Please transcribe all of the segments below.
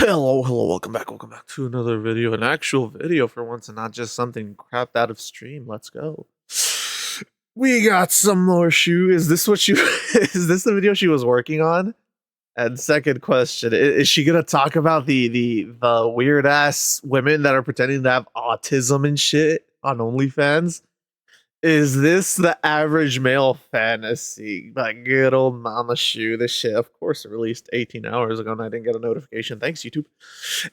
Hello, welcome back to another video, an actual video for once and not just something crapped out of stream. Let's go. We got some more shoe. Is this what is this the video she was working on? And second question, is she gonna talk about the weird ass women that are pretending to have autism and shit on OnlyFans? Is this the average male fantasy? Like good old mama shoe. This shit, of course, it released 18 hours ago and I didn't get a notification. Thanks, YouTube.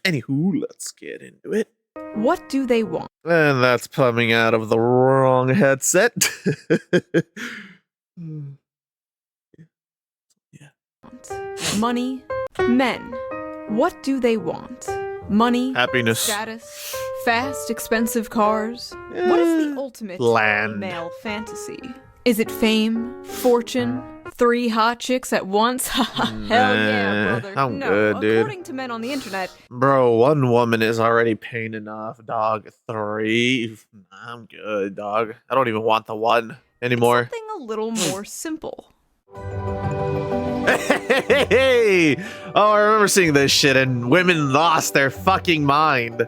Anywho, let's get into it. What do they want? And that's coming out of the wrong headset. Yeah. Money, men. What do they want? Money, happiness, status, fast, expensive cars. What is the ultimate male fantasy? Is it fame, fortune, 3 hot chicks at once? Hell yeah, brother. I'm good, dude. According to men on the internet, bro, 1 woman is already pain enough, dog. 3, I'm good, dog. I don't even want the 1 anymore. Something a little more simple. Hey! Oh, I remember seeing this shit and women lost their fucking mind.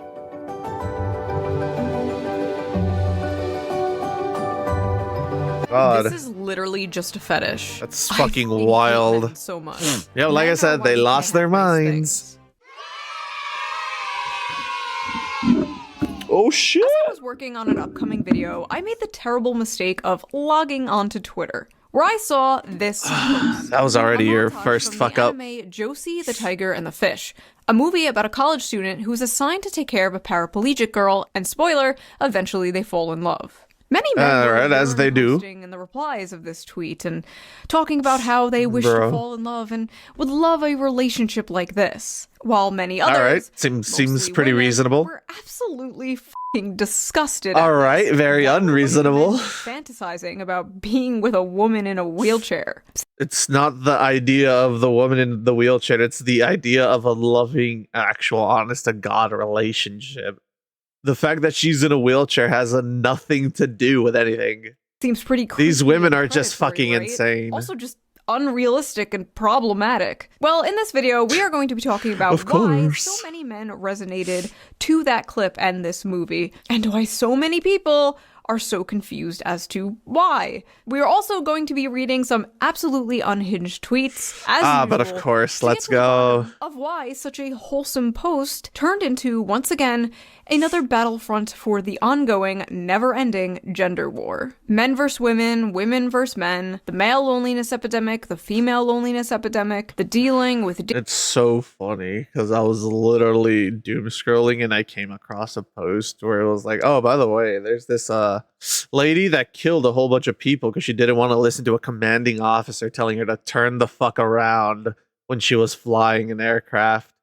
God. This is literally just a fetish. That's fucking wild. So much. Yeah, like I said, they lost their minds. Oh shit! As I was working on an upcoming video, I made the terrible mistake of logging onto Twitter, where I saw this post. That was already your first fuck up. Anime Josie, the Tiger, and the Fish, a movie about a college student who is assigned to take care of a paraplegic girl, and spoiler, eventually they fall in love. Many men were as they do in the replies of this tweet and talking about how they wish to fall in love and would love a relationship like this, while many others, seems pretty reasonable, were absolutely fucking disgusted. All right, very unreasonable. Fantasizing about being with a woman in a wheelchair. It's not the idea of the woman in the wheelchair; it's the idea of a loving, actual, honest-to-God relationship. The fact that she's in a wheelchair has nothing to do with anything. Seems pretty creepy. These women are just fucking right? insane. Also just unrealistic and problematic. Well, in this video, we are going to be talking about why so many men resonated to that clip and this movie, and why so many people are so confused as to why. We are also going to be reading some absolutely unhinged tweets, as usual, but of course, let's go. Of why such a wholesome post turned into, once again, another battlefront for the ongoing, never-ending gender war. Men versus women, women versus men, the male loneliness epidemic, the female loneliness epidemic, the dealing with... It's so funny, because I was literally doom scrolling and I came across a post where it was like, oh, by the way, there's this lady that killed a whole bunch of people because she didn't want to listen to a commanding officer telling her to turn the fuck around when she was flying an aircraft.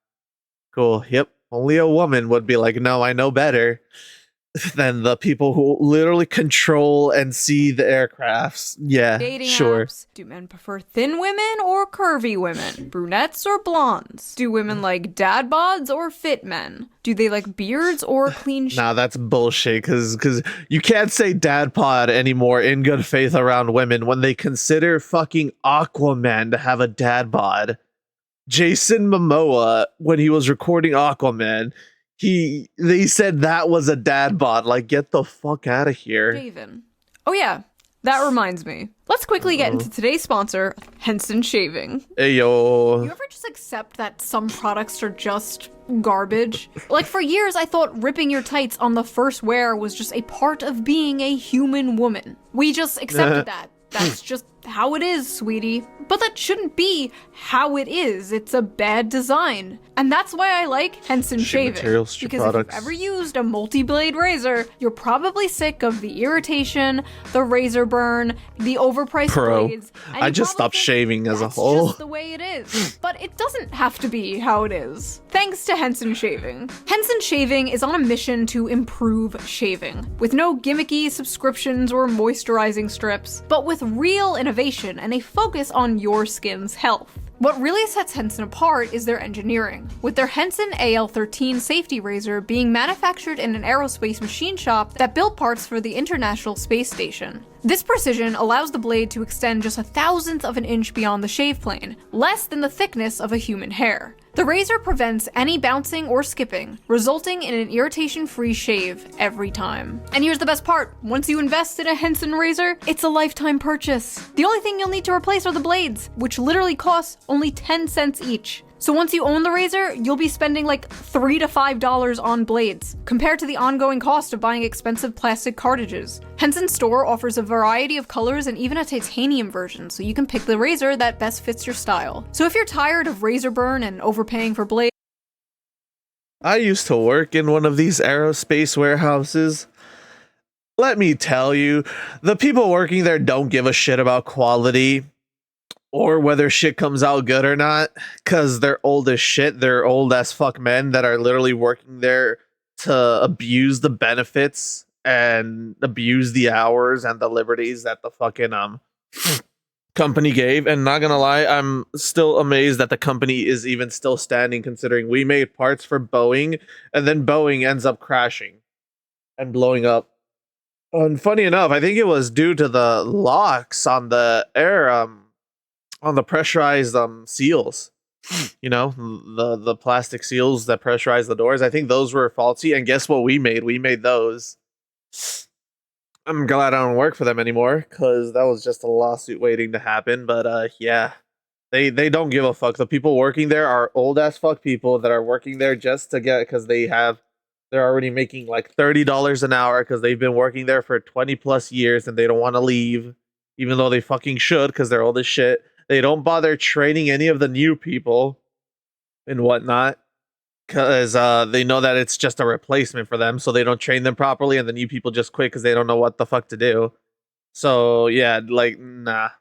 Cool, yep. Only a woman would be like, no, I know better than the people who literally control and see the aircrafts. Yeah, dating sure. Apps. Do men prefer thin women or curvy women? Brunettes or blondes? Do women like dad bods or fit men? Do they like beards or clean shaves? Nah, that's bullshit, because you can't say dad pod anymore in good faith around women when they consider fucking Aquaman to have a dad bod. Jason Momoa, when he was recording Aquaman, they said that was a dad bod. Like, get the fuck out of here. Shaven. Oh yeah, that reminds me. Let's quickly get into today's sponsor, Henson Shaving. Hey yo. You ever just accept that some products are just garbage? Like, for years I thought ripping your tights on the first wear was just a part of being a human woman. We just accepted that. That's just how it is, sweetie. But that shouldn't be how it is. It's a bad design. And that's why I like Henson Shaving. Because if you've ever used a multi-blade razor, you're probably sick of the irritation, the razor burn, the overpriced blades. I just stopped shaving as a whole. Just the way it is. But it doesn't have to be how it is. Thanks to Henson Shaving. Henson Shaving is on a mission to improve shaving, with no gimmicky subscriptions or moisturizing strips, but with real innovation and a focus on your skin's health. What really sets Henson apart is their engineering, with their Henson AL13 safety razor being manufactured in an aerospace machine shop that built parts for the International Space Station. This precision allows the blade to extend just 1/1000th of an inch beyond the shave plane, less than the thickness of a human hair. The razor prevents any bouncing or skipping, resulting in an irritation-free shave every time. And here's the best part, once you invest in a Henson razor, it's a lifetime purchase. The only thing you'll need to replace are the blades, which literally cost only 10 cents each. So once you own the razor, you'll be spending like $3 to $5 on blades, compared to the ongoing cost of buying expensive plastic cartridges. Henson's store offers a variety of colors and even a titanium version, so you can pick the razor that best fits your style. So if you're tired of razor burn and overpaying for blades, I used to work in one of these aerospace warehouses. Let me tell you, the people working there don't give a shit about quality or whether shit comes out good or not, because they're old as shit. They're old as fuck men that are literally working there to abuse the benefits and abuse the hours and the liberties that the fucking company gave. And not gonna lie, I'm still amazed that the company is even still standing, considering we made parts for Boeing and then Boeing ends up crashing and blowing up. And funny enough, I think it was due to the locks on the air on the pressurized seals, you know, the plastic seals that pressurize the doors. I think those were faulty, and guess what we made? We made those. I'm glad I don't work for them anymore, because that was just a lawsuit waiting to happen. But yeah, they don't give a fuck. The people working there are old ass fuck people that are working there just to get, because they're already making like $30 an hour because they've been working there for 20 plus years and they don't want to leave, even though they fucking should because they're old as shit. They don't bother training any of the new people and whatnot, because they know that it's just a replacement for them, so they don't train them properly, and the new people just quit because they don't know what the fuck to do. So yeah, like, nah.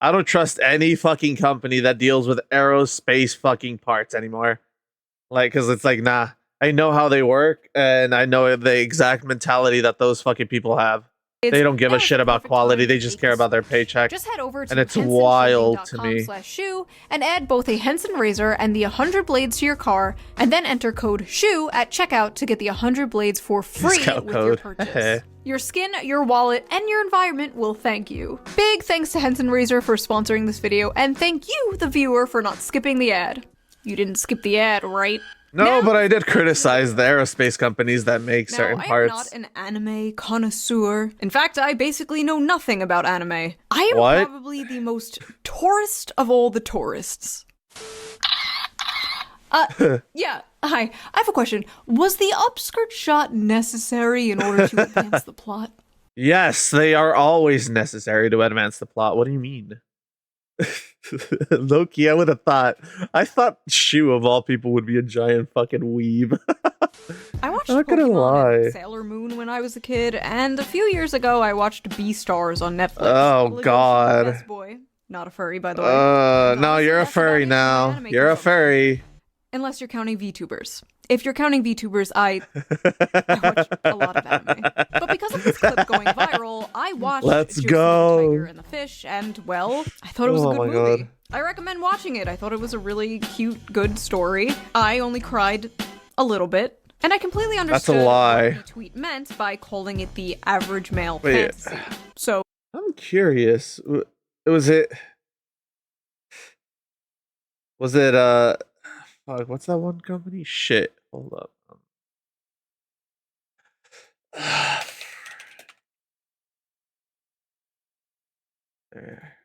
I don't trust any fucking company that deals with aerospace fucking parts anymore. Like, because it's like, nah. I know how they work, and I know the exact mentality that those fucking people have. They don't give a shit about quality. They just care about their paycheck. Just head over to and it's wild to me. hensonshaving.com/shoe and add both a Henson razor and the 100 blades to your car, and then enter code SHOE at checkout to get the 100 blades for free Discount with your code. purchase. Your skin, your wallet, and your environment will thank you. Big thanks to Henson Razor for sponsoring this video, and thank you, the viewer, for not skipping the ad. You didn't skip the ad, right? No, but I did criticize the aerospace companies that make certain parts. I am not an anime connoisseur. In fact, I basically know nothing about anime. I am probably the most tourist of all the tourists. Yeah, hi. I have a question. Was the upskirt shot necessary in order to advance the plot? Yes, they are always necessary to advance the plot. What do you mean? Loki, I would have thought. I thought Shu of all people would be a giant fucking weeb. I watched I'm not gonna lie. and Sailor Moon when I was a kid, and a few years ago I watched Beastars on Netflix. Oh god. Best boy. Not a furry, by the way. No, you're a furry now. You're a furry. Unless you're counting VTubers. If you're counting VTubers, I watch a lot of anime. But because of this clip going viral, I watched Let's Josie go. the Tiger and the Fish, and, well, I thought it was a good movie. God. I recommend watching it. I thought it was a really cute, good story. I only cried a little bit, and I completely understood what the tweet meant by calling it the average male fantasy. So, I'm curious. Was it fuck, what's that one company? Shit. Hold up. There.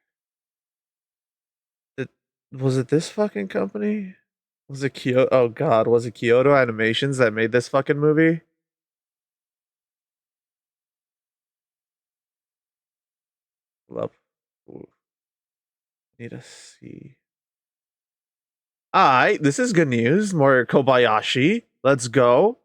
Was it this fucking company? Was it Kyoto? Oh god, was it Kyoto Animations that made this fucking movie? Love. Need to see. Alright, this is good news. More Kobayashi. Let's go.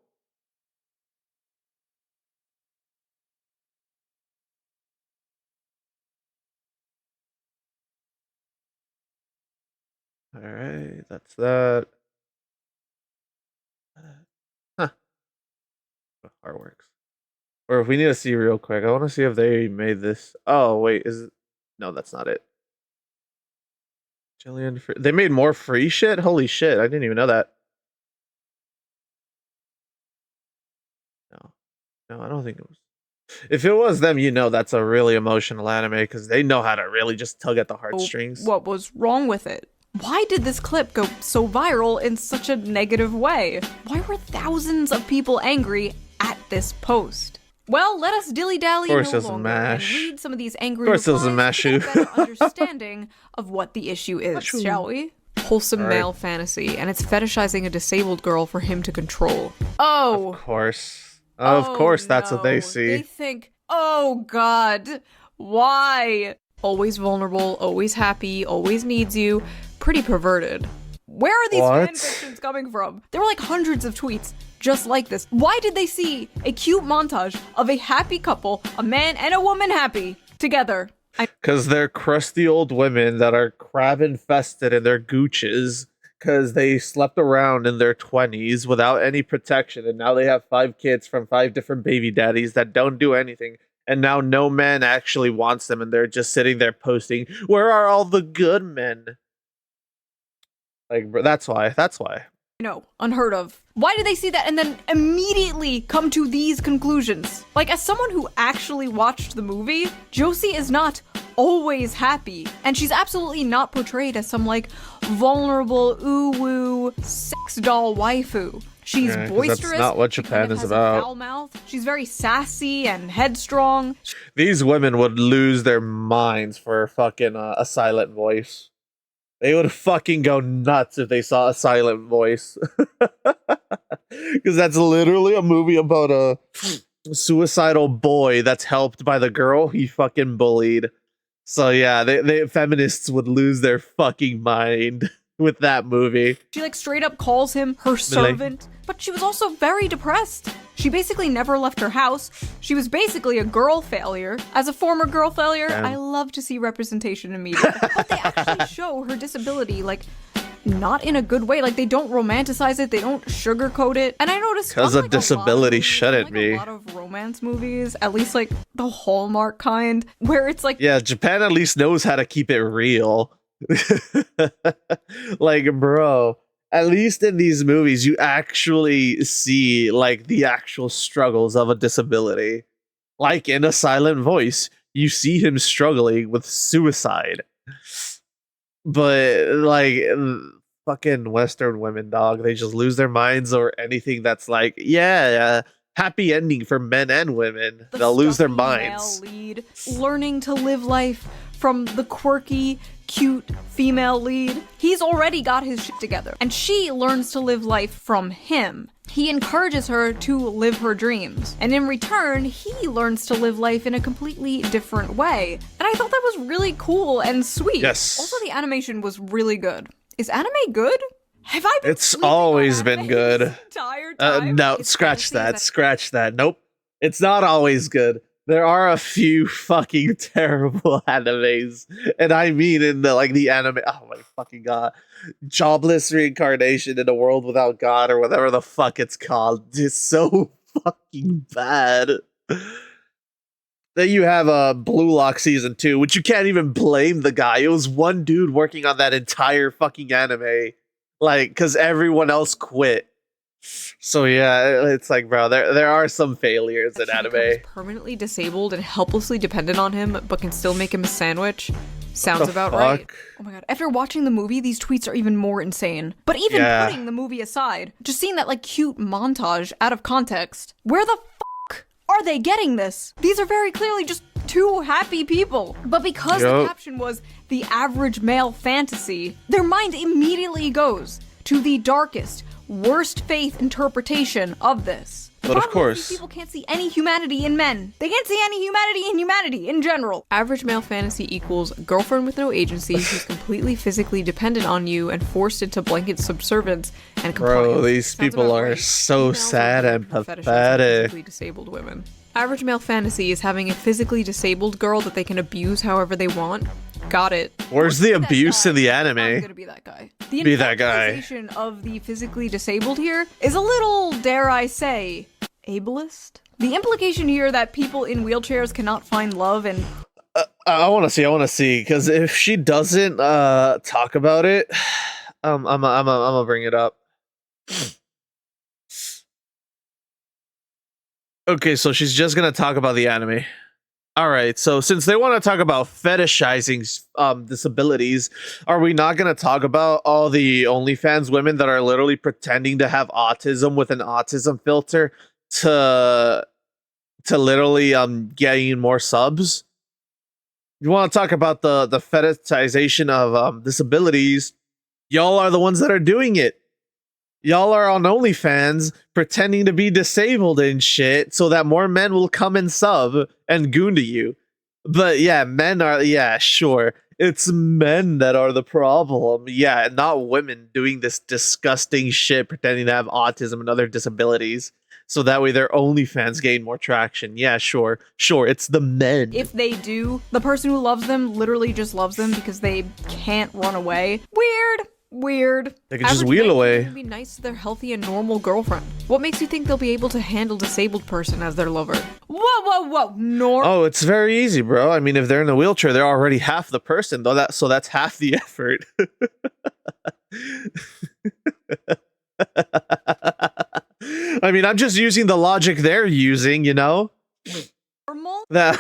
Alright, that's that. Huh. Artworks. Or if we need to see real quick, I want to see if they made this. Oh, wait, is it? No, that's not it. Jillian, they made more free shit? Holy shit, I didn't even know that. No. No, I don't think it was. If it was them, you know that's a really emotional anime because they know how to really just tug at the heartstrings. What was wrong with it? Why did this clip go so viral in such a negative way? Why were thousands of people angry at this post? Well, let us dilly-dally no longer and read some of these angry replies to get a better understanding of what the issue is, shall we? Wholesome male fantasy, and it's fetishizing a disabled girl for him to control. Oh! Of course. Of course that's what they see. They think, oh god, why? Always vulnerable, always happy, always needs you. Pretty perverted. Where are these fanfictions coming from? There were like hundreds of tweets just like this. Why did they see a cute montage of a happy couple, a man and a woman happy, together? Because they're crusty old women that are crab infested in their gooches because they slept around in their 20s without any protection, and now they have 5 kids from 5 different baby daddies that don't do anything. And now no man actually wants them, and they're just sitting there posting, "Where are all the good men?" Like, that's why. No, unheard of. Why did they see that and then immediately come to these conclusions? Like, as someone who actually watched the movie, Josie is not always happy. And she's absolutely not portrayed as some, like, vulnerable, ooh-woo, sex doll waifu. She's boisterous. That's not what Japan is about. Foul mouth. She's very sassy and headstrong. These women would lose their minds for fucking a silent voice. They would fucking go nuts if they saw a silent voice. Because that's literally a movie about a suicidal boy that's helped by the girl he fucking bullied. So yeah, they feminists would lose their fucking mind with that movie. She like straight up calls him her servant, but she was also very depressed. She basically never left her house. She was basically a girl failure. As a former girl failure, I love to see representation in media. But they actually show her disability, like, not in a good way. Like, they don't romanticize it, they don't sugarcoat it. And I noticed because a disability shouldn't be. A lot of romance movies, at least like the Hallmark kind, where it's like, yeah, Japan at least knows how to keep it real. Like, bro, at least in these movies you actually see like the actual struggles of a disability. Like in A Silent Voice, you see him struggling with suicide. But like fucking Western women, dog, they just lose their minds or anything that's like, happy ending for men and women. They'll lose their minds. Male lead learning to live life from the quirky, cute female lead. He's already got his shit together, and she learns to live life from him. He encourages her to live her dreams, and in return, he learns to live life in a completely different way. And I thought that was really cool and sweet. Yes. Also, the animation was really good. Is anime good? Have I been It's always been good. This entire time? No, scratch that. Nope. It's not always good. There are a few fucking terrible animes. And I mean in the anime, oh my fucking god. Jobless Reincarnation in a World Without God, or whatever the fuck it's called. It's so fucking bad. Then you have Blue Lock Season 2, which you can't even blame the guy. It was one dude working on that entire fucking anime. Like, because everyone else quit. So yeah, it's like, bro, there are some failures in anime. Permanently disabled and helplessly dependent on him, but can still make him a sandwich. Sounds about right. Oh my god. After watching the movie, these tweets are even more insane. But even putting the movie aside, just seeing that like cute montage out of context, where the fuck are they getting this? These are very clearly just two happy people. But because the caption was the average male fantasy, their mind immediately goes to the darkest, worst faith interpretation of this. But of course, people can't see any humanity in men. They can't see any humanity in humanity in general. Average male fantasy equals girlfriend with no agency who's completely physically dependent on you and forced into blanket subservience and compliance. Bro, these people are so sad and pathetic. Physically disabled women. Average male fantasy is having a physically disabled girl that they can abuse however they want. Got it. Where's the abuse in the anime? I'm gonna be that guy. The be that guy. infantilization of the physically disabled here is a little, dare I say, ableist. The implication here that people in wheelchairs cannot find love and I want to see, because if she doesn't talk about it, I'm gonna bring it up. Okay, so she's just gonna talk about the anime. All right, so since they want to talk about fetishizing disabilities, are we not going to talk about all the OnlyFans women that are literally pretending to have autism with an autism filter to literally getting more subs? You want to talk about the fetishization of disabilities? Y'all are the ones that are doing it. Y'all are on OnlyFans pretending to be disabled and shit so that more men will come and sub and goon to you. But yeah, men are, yeah, sure. It's men that are the problem. Yeah, not women doing this disgusting shit pretending to have autism and other disabilities. So that way their OnlyFans gain more traction. Yeah, sure. Sure, it's the men. If they do, the person who loves them literally just loves them because they can't run away. Weird. They can just wheel away. Be nice to their healthy and normal girlfriend. What makes you think they'll be able to handle disabled person as their lover? Whoa. Oh, it's very easy, bro. I mean, if they're in a wheelchair, they're already half the person, though. So that's half the effort. I mean, I'm just using the logic they're using, you know? Normal? That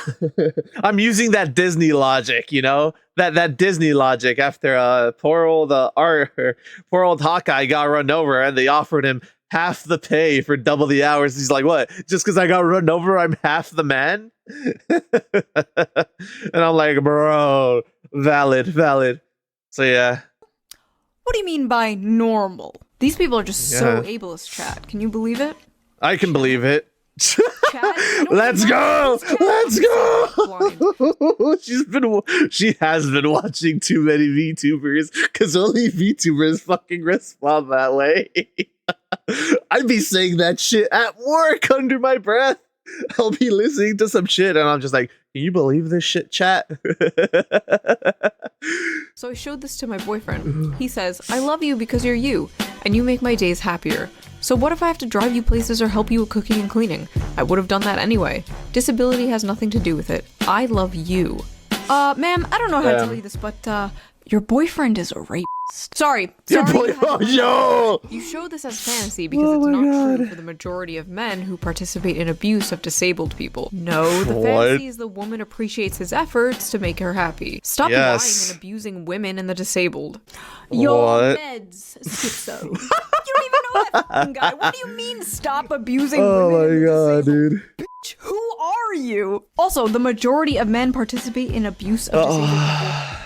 I'm using that Disney logic, you know? That Disney logic after poor old Hawkeye got run over and they offered him half the pay for double the hours. He's like, what? Just because I got run over, I'm half the man? And I'm like, bro, valid. So yeah. What do you mean by normal? These people are just so ableist, chat. Can you believe it? I can believe it. Chat, Let's go! She has been watching too many VTubers because only VTubers fucking respond that way. I'd be saying that shit at work under my breath. I'll be listening to some shit and I'm just like, can you believe this shit, chat? So I showed this to my boyfriend. He says, I love you because you're you, and you make my days happier. So what if I have to drive you places or help you with cooking and cleaning? I would have done that anyway. Disability has nothing to do with it. I love you. Ma'am, I don't know how to tell you this, but, your boyfriend is a rapist. Sorry. Your boy, yo! You show this as fantasy because it's not true for the majority of men who participate in abuse of disabled people. No, the fantasy is the woman appreciates his efforts to make her happy. Stop lying and abusing women and the disabled. Your meds, schizo. You don't even know that fucking guy. What do you mean stop abusing women and the disabled? Dude. Bitch, who are you? Also, the majority of men participate in abuse of disabled people.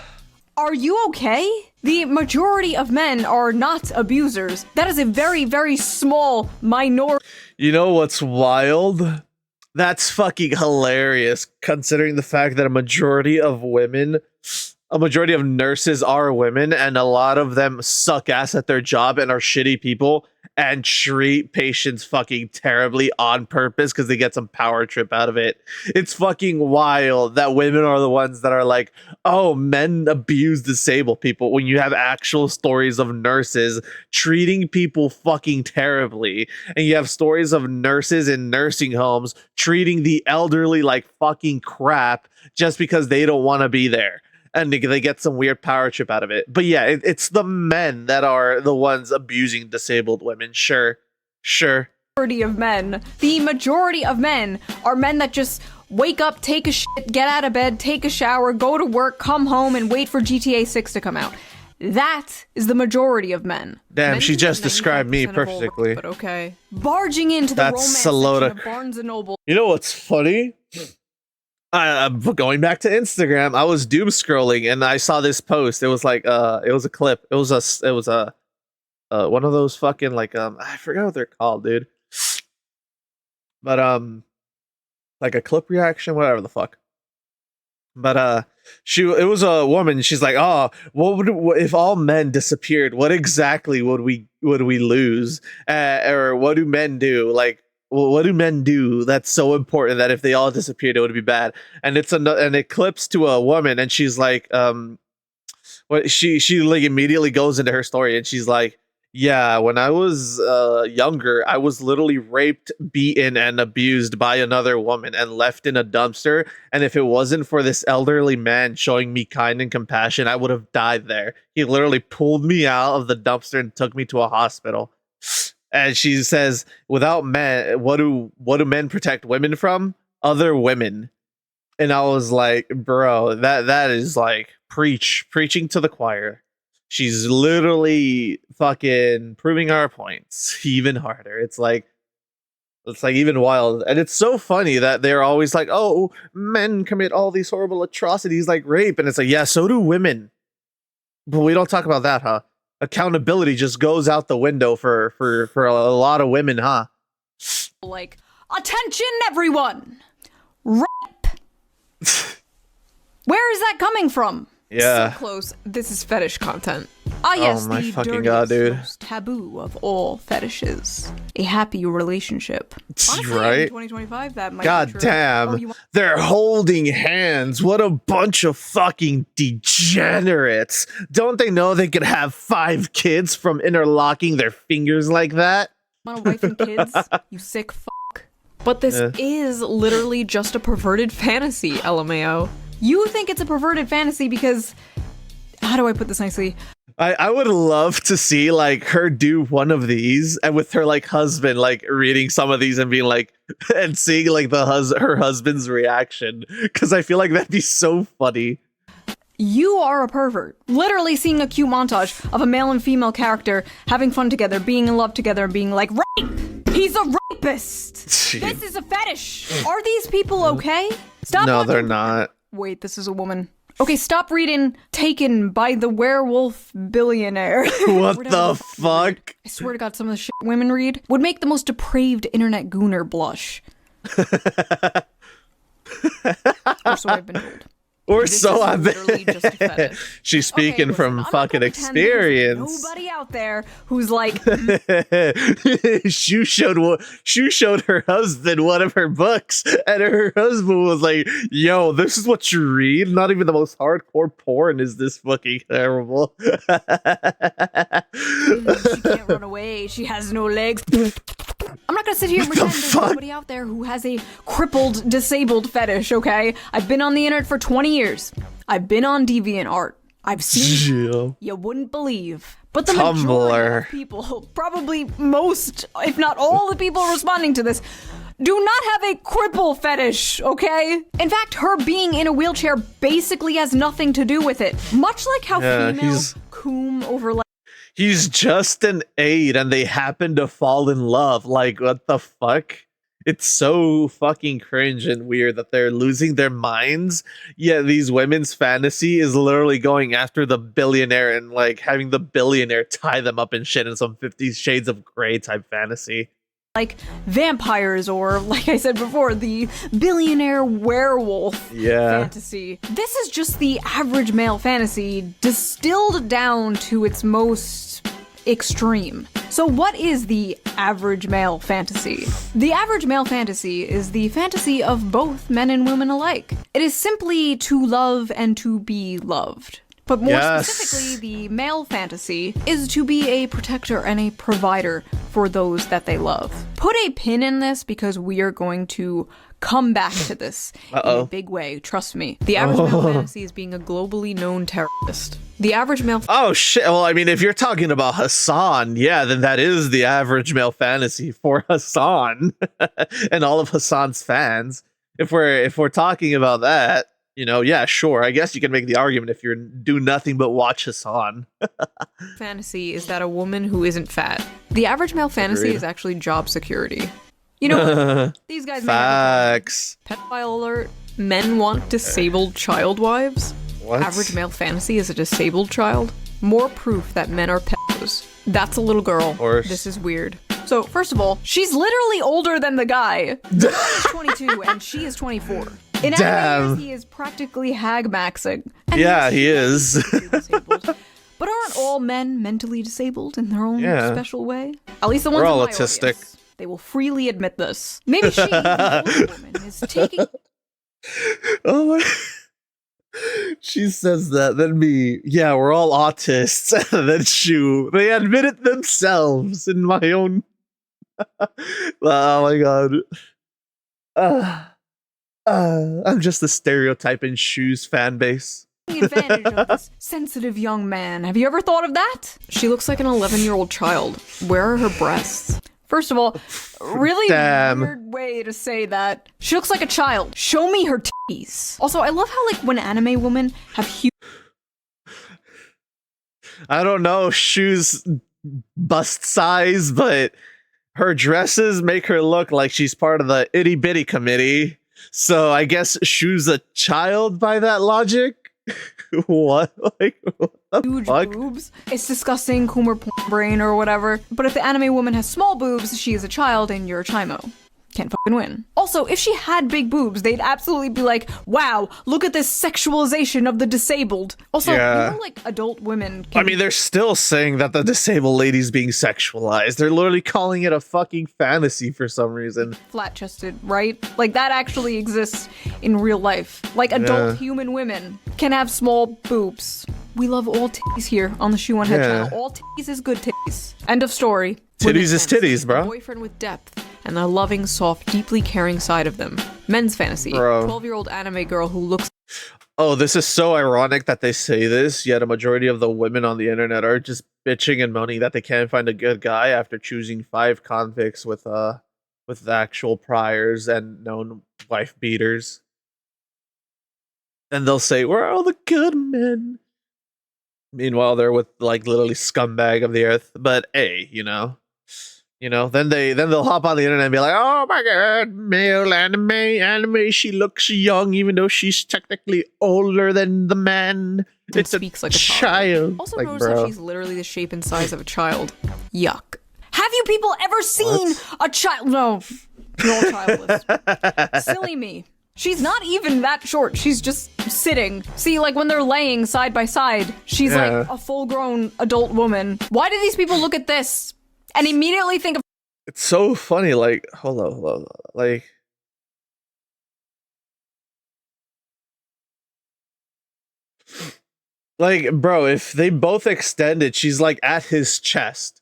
Are you okay? The majority of men are not abusers. That is a very, very small minority. You know what's wild? That's fucking hilarious, considering the fact that a majority of nurses are women, and a lot of them suck ass at their job and are shitty people and treat patients fucking terribly on purpose because they get some power trip out of it. It's fucking wild that women are the ones that are like, oh, men abuse disabled people, when you have actual stories of nurses treating people fucking terribly, and you have stories of nurses in nursing homes treating the elderly like fucking crap just because they don't want to be there. And they get some weird power trip out of it. But yeah, it's the men that are the ones abusing disabled women. Sure. The majority of men are men that just wake up, take a shit, get out of bed, take a shower, go to work, come home, and wait for GTA 6 to come out. That is the majority of men. Damn, she just described me perfectly. But okay. Barging into the romance section of Barnes & Noble. You know what's funny? Going back to Instagram, I was doom scrolling and I saw this post. It was like it was a clip. It was a one of those fucking like I forgot what they're called, dude. But like a clip reaction, whatever the fuck. But it was a woman. She's like, oh, what if all men disappeared? What exactly would we lose? Or what do men do? Like, well, what do men do that's so important that if they all disappeared, it would be bad? And it clips to a woman, and she's like, what she like immediately goes into her story, and she's like, yeah, when I was younger, I was literally raped, beaten, and abused by another woman and left in a dumpster. And if it wasn't for this elderly man showing me kind and compassion, I would have died there. He literally pulled me out of the dumpster and took me to a hospital. And she says, "Without men, what do men protect women from? Other women." And I was like, "Bro, that is like preaching to the choir." She's literally fucking proving our points even harder. It's like even wild. And it's so funny that they're always like, "Oh, men commit all these horrible atrocities like rape." And it's like, "Yeah, so do women." But we don't talk about that, huh? Accountability just goes out the window for a lot of women, huh? Like, attention everyone! Rape! Where is that coming from? Yeah. So close. This is fetish content. Ah yes, Oh my the fucking dirtiest, God, dude. most taboo of all fetishes. A happy relationship. Honestly, Right? in 2025, that might be God true. damn. Oh, you want- They're holding hands. What a bunch of fucking degenerates. Don't they know they could have 5 kids from interlocking their fingers like that? want a wife and kids? You sick fuck. But this Yeah. is literally just a perverted fantasy, LMAO. You think it's a perverted fantasy because... How do I put this nicely? I would love to see like her do one of these and with her like husband like reading some of these and being like and seeing like her husband's reaction, because I feel like that'd be so funny. You are a pervert. Literally seeing a cute montage of a male and female character having fun together, being in love together, and being like, rape! He's a rapist! This is a fetish! Are these people okay? Stop No, watching- they're not. Wait, this is a woman. Okay, stop reading Taken by the Werewolf Billionaire. What Whatever the fuck you read. fuck? I swear to God, some of the shit women read would make the most depraved internet gooner blush. Or so I've been told. Or This so is I've literally just a been. fetish. She's speaking Okay, from listen, I'm not fucking gonna pretend there's experience. Nobody out there who's like, She showed her husband one of her books, and her husband was like, "Yo, this is what you read? Not even the most hardcore porn is this fucking terrible." she can't run away. She has no legs. I'm not gonna sit here and pretend there's fuck? nobody out there who has a crippled, disabled fetish, okay? I've been on the internet for 20 years. I've been on DeviantArt. I've seen Jill. you wouldn't believe. But the majority Tumblr. of people, probably most, if not all the people responding to this, do not have a cripple fetish, okay? In fact, her being in a wheelchair basically has nothing to do with it. Much like how Yeah, females coom over like He's just an aide, and they happen to fall in love. Like, what the fuck? It's so fucking cringe and weird that they're losing their minds. Yeah, these women's fantasy is literally going after the billionaire and like having the billionaire tie them up and shit in some 50 Shades of Grey type fantasy. like vampires or, like I said before, the billionaire werewolf Yeah. fantasy. This is just the average male fantasy distilled down to its most extreme. So what is the average male fantasy? The average male fantasy is the fantasy of both men and women alike. It is simply to love and to be loved. But more Yes. specifically, the male fantasy is to be a protector and a provider for those that they love. Put a pin in this because we are going to come back to this in a big way, trust me. The average male fantasy is being a globally known terrorist. The average male Oh shit. Well, I mean, if you're talking about Hassan, yeah, then that is the average male fantasy for Hassan and all of Hassan's fans. If we're talking about that, you know, yeah, sure. I guess you can make the argument if you do nothing but watch Hassan. Fantasy is that a woman who isn't fat. The average male fantasy Agreed. is actually job security. You know what? These guys may have a Facts. Pedophile alert. Men want disabled child wives. What? Average male fantasy is a disabled child. More proof that men are pedos. That's a little girl. course. This is weird. So, first of all, she's literally older than the guy. He's 22 and she is 24. In Damn. anime years, he is practically hag maxing. And Yeah, yes, he is. mentally disabled. But aren't all men mentally disabled in their own Yeah. special way? At least the ones We're in all my autistic. audience. They will freely admit this. Maybe she, the older woman, is taking Oh my. She says that, then me, yeah, we're all autists. And then Shu, they admit it themselves in my own. Oh my god. I'm just the stereotype in Shu's fan base. advantage of this sensitive young man. Have you ever thought of that? She looks like an 11-year-old child. Where are her breasts? First of all, really Damn. weird way to say that. She looks like a child. Show me her titties. Also, I love how, like, when anime women have huge I don't know shoes bust size, but her dresses make her look like she's part of the itty bitty committee. So I guess shoes a child by that logic. What? Like, what the huge fuck? boobs. It's disgusting, Coomer brain or whatever. But if the anime woman has small boobs, she is a child and you're a chimo. Can't fucking win. Also, if she had big boobs, they'd absolutely be like, wow, look at this sexualization of the disabled. Also, Yeah. you know, like, adult women can I mean, they're still saying that the disabled lady's being sexualized. They're literally calling it a fucking fantasy for some reason. flat-chested, right? Like, that actually exists in real life. Like, adult Yeah. human women can have small boobs. We love all titties here on the Shoe on Head Yeah. channel. All titties is good titties. End of story. Titties is titties, A bro. boyfriend with depth and the loving, soft, deeply caring side of them. Men's fantasy. Bro. 12-year-old anime girl who looks Oh, this is so ironic that they say this, yet a majority of the women on the internet are just bitching and moaning that they can't find a good guy after choosing 5 convicts with actual priors and known wife beaters. And they'll say, "We're all the good men." Meanwhile, they're with like literally scumbag of the earth. But hey, then they'll hop on the internet and be like, "Oh my god, male anime, she looks young even though she's technically older than the man. and It's speaks a like a child. child." Also Like, notice bro. how she's literally the shape and size of a child. Yuck. Have you people ever seen a child? No, you're all childless. Silly me. She's not even that short. She's just sitting. See, like when they're laying side by side, she's Yeah. like a full-grown adult woman. Why do these people look at this and immediately think of It's so funny. Like, hold on. Like, bro, if they both extended, she's like at his chest.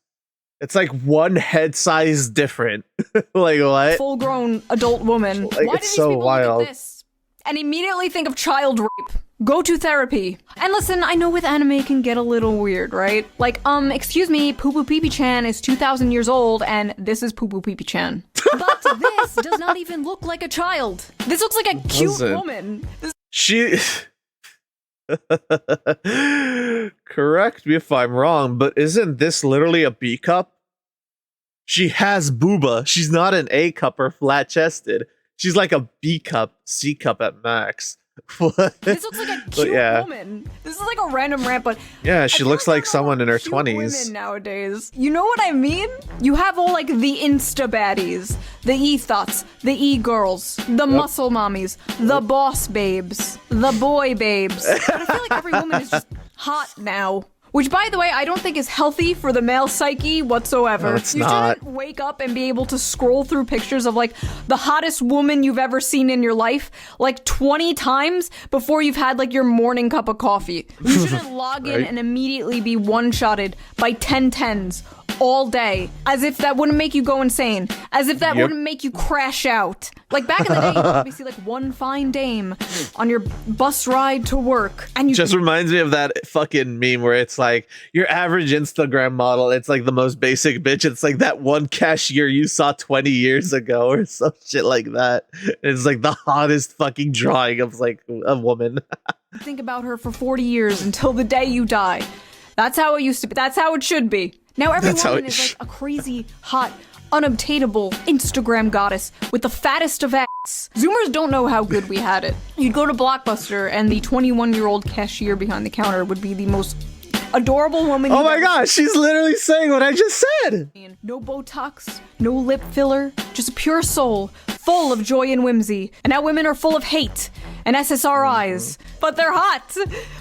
It's like one head size different. Like, what? full-grown adult woman? Like, Why do it's these so people wild. look at this and immediately think of child rape? Go to therapy. And listen, I know with anime can get a little weird, right? Like, excuse me, Poo Poo Pee Pee Chan is 2,000 years old, and this is Poo Poo Pee Pee Chan. But this does not even look like a child. This looks like a cute doesn't. woman. This She correct me if I'm wrong, but isn't this literally a B cup? She has booba. She's not an A cup or flat chested. She's like a B cup, C cup at max. What? This looks like a But cute yeah. woman. This is like a random rant, but Yeah, she looks like someone in her cute 20s. women nowadays. You know what I mean? You have all like the Insta baddies, the e-thots, the e-girls, the muscle mommies, the boss babes, the boy babes. But I feel like every woman is just hot now. Which, by the way, I don't think is healthy for the male psyche whatsoever. No, it's you not. shouldn't wake up and be able to scroll through pictures of like the hottest woman you've ever seen in your life like 20 times before you've had like your morning cup of coffee. You shouldn't log in Right. and immediately be one-shotted by 10 tens all day. As if that wouldn't make you go insane. As if that Yep. wouldn't make you crash out. Like back in the day, you'd probably see like one fine dame on your bus ride to work. And you Just reminds me of that fucking meme where it's like your average Instagram model. It's like the most basic bitch. It's like that one cashier you saw 20 years ago or some shit like that. It's like the hottest fucking drawing of like a woman. think about her for 40 years until the day you die. That's how it used to be. That's how it should be. Now every That's how woman it is like a crazy, hot, unobtainable Instagram goddess with the fattest of ass. Zoomers don't know how good we had it. You'd go to Blockbuster and the 21-year-old cashier behind the counter would be the most adorable woman Oh you've my ever gosh, she's literally saying what I just said. seen. No Botox, no lip filler, just a pure soul, full of joy and whimsy. And now women are full of hate and SSRIs. But they're hot.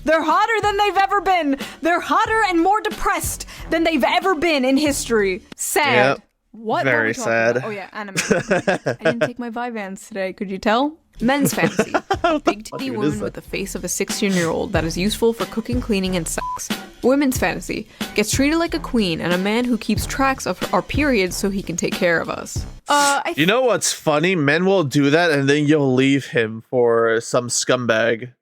They're hotter than they've ever been. They're hotter and more depressed than they've ever been in history. Sad. Yep. What Very were we talking sad. about? Oh yeah, anime. I didn't take my Vyvanse today, could you tell? Men's fantasy. Big titty even woman is that? with the face of a 16-year-old that is useful for cooking, cleaning, and sex. Women's fantasy. Gets treated like a queen and a man who keeps tracks of our periods so he can take care of us. You know what's funny? Men will do that and then you'll leave him for some scumbag.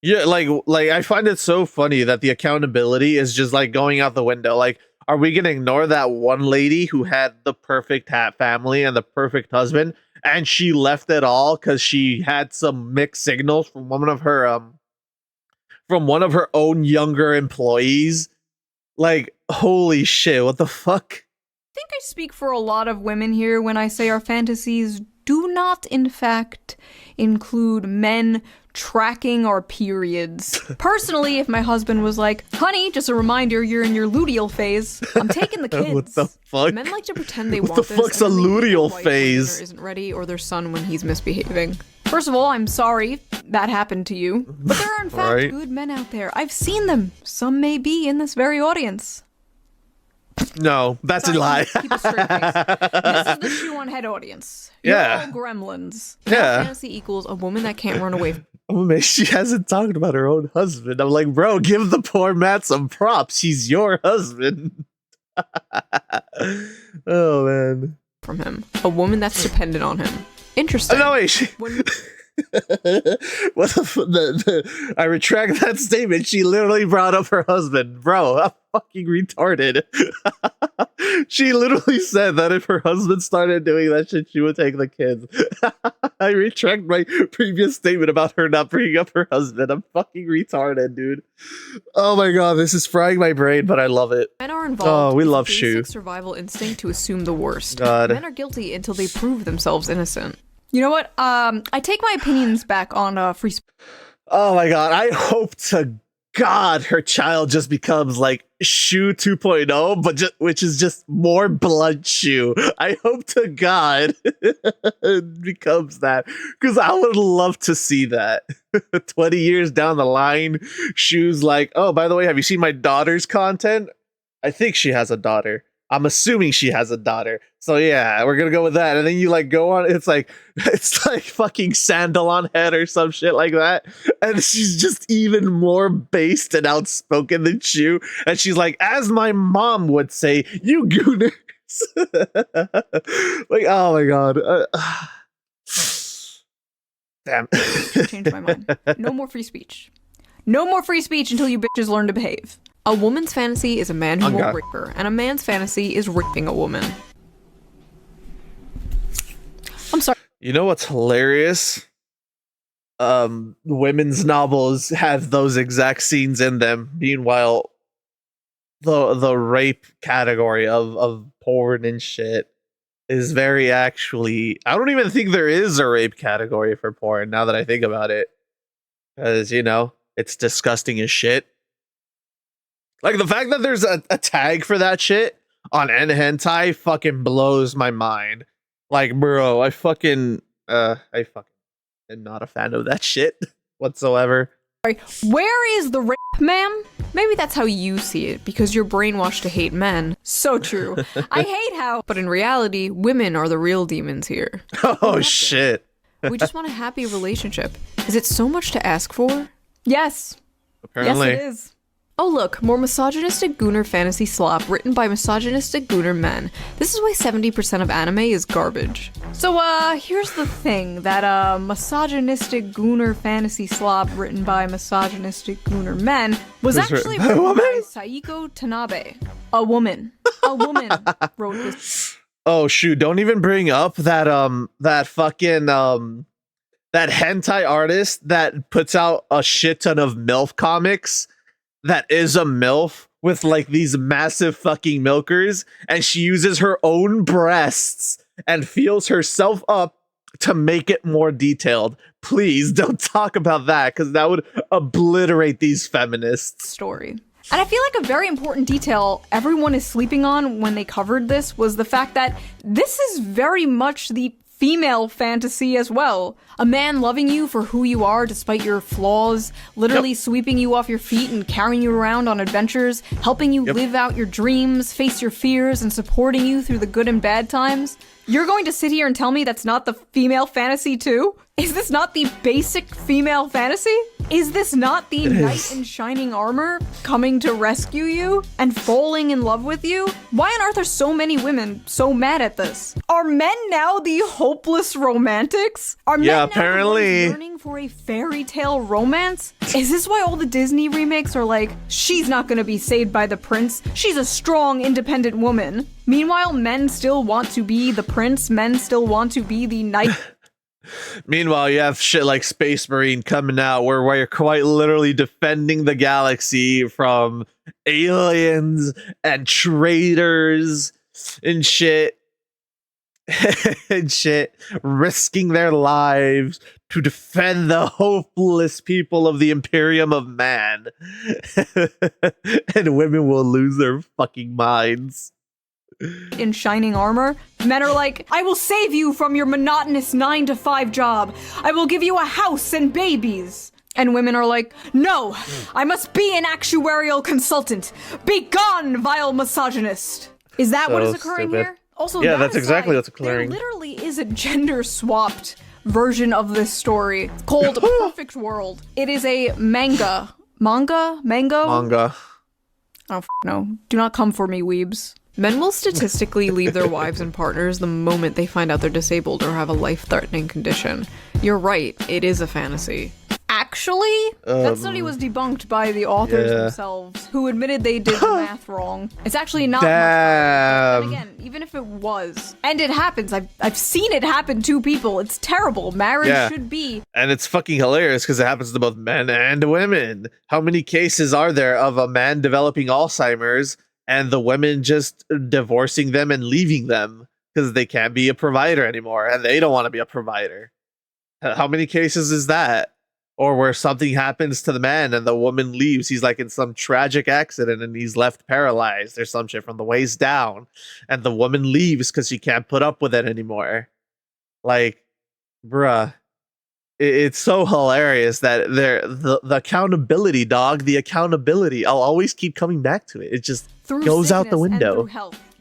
Yeah, like I find it so funny that the accountability is just like going out the window. Like, are we gonna ignore that one lady who had the perfect family and the perfect husband, and she left it all because she had some mixed signals from one of her own younger employees? Like, holy shit, what the fuck? I think I speak for a lot of women here when I say our fantasies do not, in fact, include men tracking our periods. Personally, if my husband was like, honey, just a reminder, you're in your luteal phase, I'm taking the kids. What the fuck? Men like to pretend they What want the this. fuck's a and then they beat their luteal wife when phase? dinner isn't ready, or their son when he's misbehaving. First of all, I'm sorry that happened to you. But there are, in fact, Right. good men out there. I've seen them. Some may be in this very audience. No, that's a Sorry, lie. keep a straight face. This is the Shoe on Head audience. You're Yeah. all gremlins. Yeah. Fantasy equals a woman that can't run away. I'm amazed she hasn't talked about her own husband. I'm like, bro, give the poor Matt some props. He's your husband. Oh, man. From him. A woman that's dependent on him. Interesting. Oh, no, wait. When What I retract that statement. She literally brought up her husband. Bro, I'm fucking retarded. She literally said that if her husband started doing that shit, she would take the kids. I retract my previous statement about her not bringing up her husband. I'm fucking retarded, dude. Oh my god, this is frying my brain, but I love it. men are involved, Oh, we it's a love basic Shu. survival instinct to assume the worst. God. Men are guilty until they prove themselves innocent. You know what? I take my opinions back on free speech. Oh my god, I hope to God her child just becomes like Shu 2.0, but which is just more blood Shu. I hope to God it becomes that, because I would love to see that. 20 years down the line, Shu's like, oh, by the way, have you seen my daughter's content? I think she has a daughter. I'm assuming she has a daughter. So yeah, we're gonna go with that. And then you like go on, it's like fucking Sandal on Head or some shit like that. And she's just even more based and outspoken than Shu. And she's like, as my mom would say, you gooners. Like, oh my god. Damn. Changed my mind. No more free speech. No more free speech until you bitches learn to behave. A woman's fantasy is a man who Okay. won't rape her, and a man's fantasy is raping a woman. I'm sorry. You know what's hilarious? Women's novels have those exact scenes in them. Meanwhile, the rape category of porn and shit is very actually. I don't even think there is a rape category for porn now that I think about it, because it's disgusting as shit. Like the fact that there's a tag for that shit on hentai fucking blows my mind. Like, bro, I fucking am not a fan of that shit whatsoever. Where is the rape, ma'am? Maybe that's how you see it, because you're brainwashed to hate men. So true. I hate how. But in reality, women are the real demons here. Oh shit. We just want a happy relationship. Is it so much to ask for? Yes. Apparently. Yes, it is. Oh look, more misogynistic gooner fantasy slop written by misogynistic gooner men. This is why 70% of anime is garbage. So, here's the thing. That, misogynistic gooner fantasy slop written by misogynistic gooner men was Was actually written by a written by woman? Saiko Tanabe. A woman. A woman wrote this. Oh shoot, don't even bring up that fucking that hentai artist that puts out a shit ton of MILF comics that is a MILF with like these massive fucking milkers, and she uses her own breasts and feels herself up to make it more detailed. Please don't talk about that, because that would obliterate these feminists. Story. And I feel like a very important detail everyone is sleeping on when they covered this was the fact that this is very much the female fantasy as well. A man loving you for who you are despite your flaws, literally sweeping you off your feet and carrying you around on adventures, helping you live out your dreams, face your fears, and supporting you through the good and bad times. You're going to sit here and tell me that's not the female fantasy too? Is this not the basic female fantasy? Is this not the knight in shining armor coming to rescue you and falling in love with you? Why on earth are so many women so mad at this? Are men now the hopeless romantics? Are men now apparently. the ones yearning for a fairy tale romance? Is this why all the Disney remakes are like, she's not gonna be saved by the prince, she's a strong, independent woman? Meanwhile, men still want to be the prince, men still want to be the knight. Meanwhile, you have shit like Space Marine coming out where you're quite literally defending the galaxy from aliens and traitors and shit. And shit, risking their lives to defend the hopeless people of the Imperium of Man. And women will lose their fucking minds. In shining armor, men are like, I will save you from your monotonous 9-to-5 job. I will give you a house and babies. And women are like, no, I must be an actuarial consultant. Be gone, vile misogynist. Is that what is occurring stupid. here? Also, Yeah, that that's exactly aside, what's occurring. There literally is a gender-swapped version of this story called Perfect World. It is a manga. Mango? Manga. Oh, no. Do not come for me, weebs. Men will statistically leave their wives and partners the moment they find out they're disabled or have a life-threatening condition. You're right, it is a fantasy. Actually, that study was debunked by the authors themselves, who admitted they did the math wrong. It's actually not Damn. much. And again, even if it was, and it happens, I've seen it happen to people. It's terrible. Marriage should be. And it's fucking hilarious because it happens to both men and women. How many cases are there of a man developing Alzheimer's and the women just divorcing them and leaving them because they can't be a provider anymore and they don't want to be a provider? How many cases is that? Or where something happens to the man and the woman leaves. He's like in some tragic accident and he's left paralyzed or some shit from the waist down. And the woman leaves because she can't put up with it anymore. Like, bruh. It's so hilarious that the accountability, the accountability. I'll always keep coming back to it. It just goes out the window.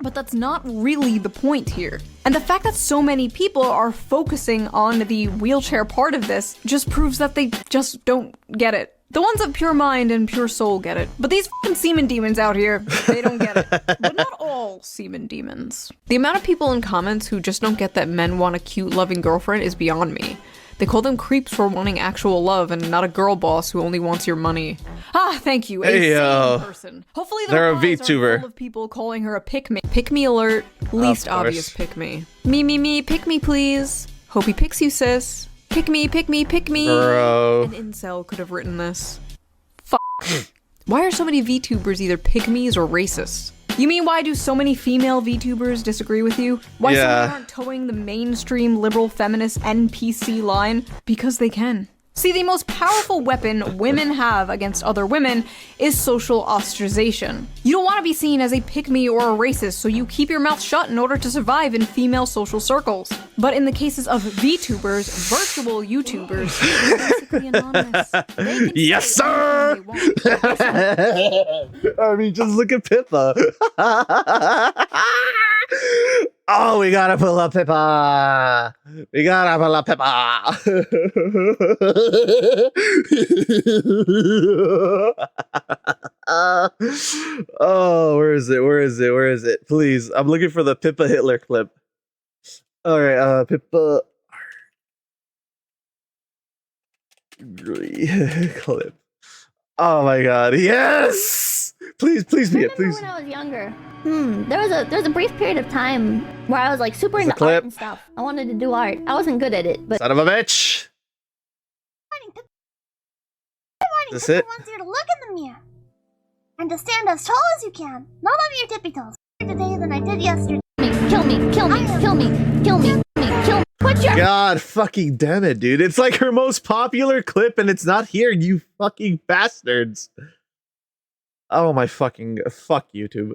But that's not really the point here. And the fact that so many people are focusing on the wheelchair part of this just proves that they just don't get it. The ones of pure mind and pure soul get it. But these fucking semen demons out here, they don't get it. But not all semen demons. The amount of people in comments who just don't get that men want a cute, loving girlfriend is beyond me. They call them creeps for wanting actual love and not a girl boss who only wants your money. Ah, thank you, a sane person. Hopefully they're a replies VTuber. aren't full of people calling her a pick-me. Pick-me alert, least obvious pick-me. Me, pick me please. Hope he picks you, sis. Pick me. Bro. An incel could have written this. Fuck. Why are so many VTubers either pick-me's or racist? You mean why do so many female VTubers disagree with you? Why so many aren't towing the mainstream liberal feminist NPC line? Because they can. See, the most powerful weapon women have against other women is social ostracization. You don't want to be seen as a pick-me or a racist, so you keep your mouth shut in order to survive in female social circles. But in the cases of VTubers, virtual YouTubers, they're basically anonymous. They can Yes, say sir! anything they want. I mean, just look at Pippa. Oh, we gotta pull up Pippa. Oh, where is it? Please, I'm looking for the Pippa Hitler clip. All right, Pippa clip. Oh my god, yes! Please be it, please. When I was younger, there was a brief period of time where I was like super into art and stuff. I wanted to do art. I wasn't good at it, but Son of a bitch! Is this it? wants you to look in the mirror and to stand as tall as you can, not on your tippy toes. Today than I did yesterday. Kill me. Put your God fucking damn it, dude. It's like her most popular clip and it's not here, you fucking bastards. Oh my fucking fuck YouTube.